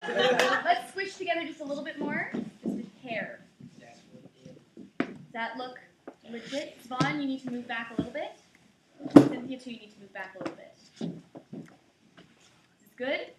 Let's squish together just a little bit more. Just a hair. Does that look legit? Vaughn, you need to move back a little bit. Cynthia, too, you need to move back a little bit. Is this good?